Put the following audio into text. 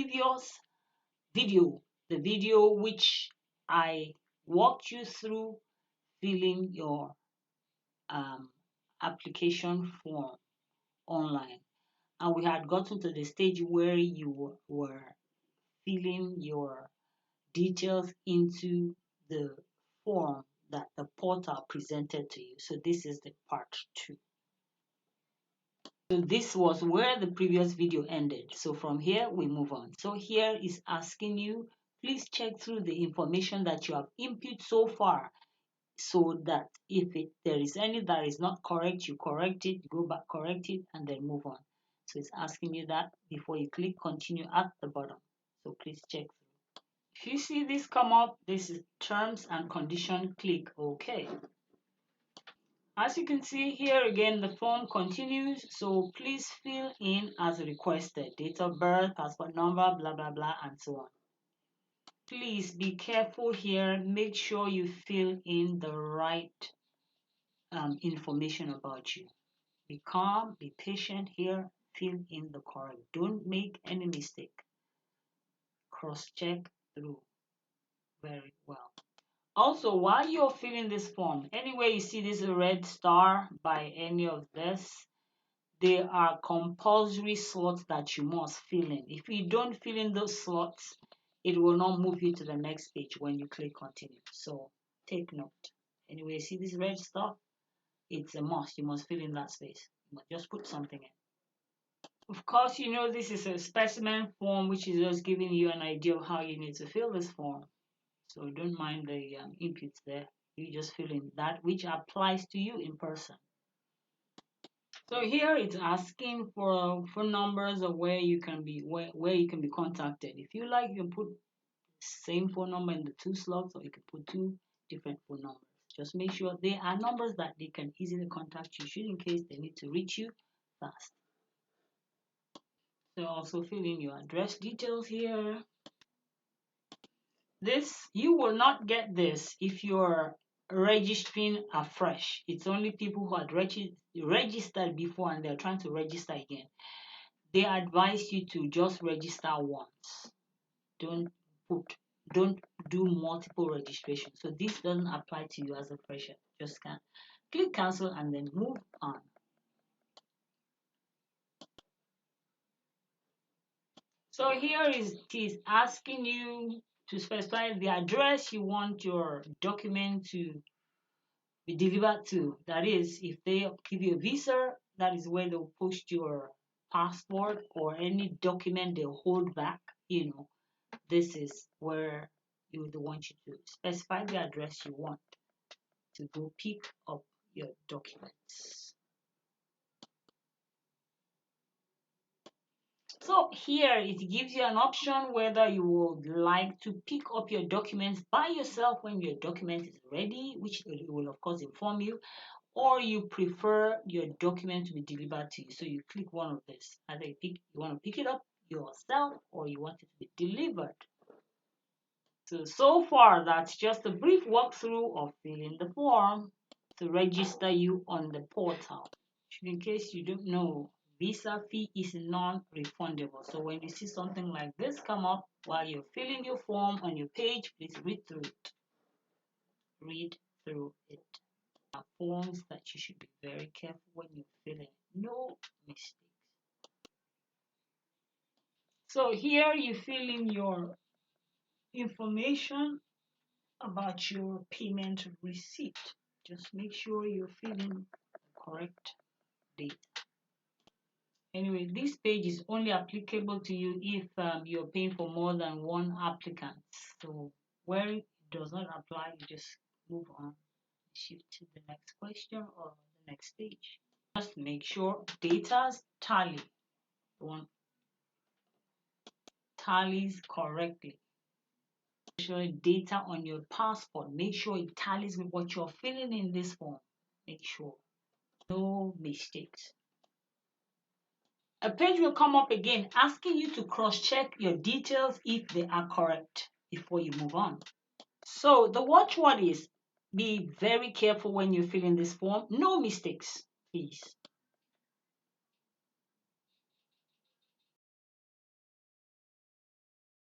previous video, the video which I walked you through filling your application form online, and we had gotten to the stage where you were filling your details into the form that the portal presented to you. So this is the part 2. So this was where the previous video ended. So from here we move on. So here is asking you, please check through the information that you have input so far, so that if there is any that is not correct, you correct it, go back, correct it, and then move on. So it's asking you that before you click continue at the bottom. So please check through. If you see this come up, this is terms and condition, click OK. As you can see here again, the form continues, so please fill in as requested. Date of birth, passport number, blah, blah, blah, and so on. Please be careful here. Make sure you fill in the right information about you. Be calm, be patient here, fill in the correct. Don't make any mistake. Cross-check through very well. Also, while you're filling this form, anywhere you see this red star by any of this, there are compulsory slots that you must fill in. If you don't fill in those slots, it will not move you to the next page when you click continue. So take note. Anyway, you see this red star? It's a must. You must fill in that space. You must just put something in. Of course, you know this is a specimen form, which is just giving you an idea of how you need to fill this form. So don't mind the inputs there. You just fill in that which applies to you in person. So here it's asking for phone numbers of where you can be contacted. If you like, you can put same phone number in the 2 slots, or you can put 2 different phone numbers. Just make sure they are numbers that they can easily contact you should in case they need to reach you fast. So also fill in your address details here. You will not get this if you're registering afresh. It's only people who had registered before and they're trying to register again. They advise you to just register once. Don't do multiple registrations. So this doesn't apply to you as a fresher. Just click cancel and then move on. So here it is asking you to specify the address you want your document to be delivered to. That is, if they give you a visa, that is where they'll post your passport or any document they hold back. This is where you would want you to specify the address you want to go pick up your documents. So here it gives you an option whether you would like to pick up your documents by yourself when your document is ready, which it will of course inform you, or you prefer your document to be delivered to you. So you click one of this. Either you want to pick it up yourself or you want it to be delivered. So far, that's just a brief walkthrough of filling the form to register you on the portal. In case you don't know, visa fee is non-refundable. So when you see something like this come up while you're filling your form on your page, please read through it. Read through it. There are forms that you should be very careful when you're filling. No mistakes. So here you fill in your information about your payment receipt. Just make sure you're filling the correct date. Anyway, this page is only applicable to you if you're paying for more than one applicant. So where it does not apply, you just move on, shift to the next question or the next page. Just make sure data tally. The one tallies correctly. Make sure data on your passport, make sure it tallies with what you're filling in this form. Make sure. No mistakes. A page will come up again asking you to cross-check your details if they are correct before you move on. So the watchword is be very careful when you fill in this form. No mistakes, please.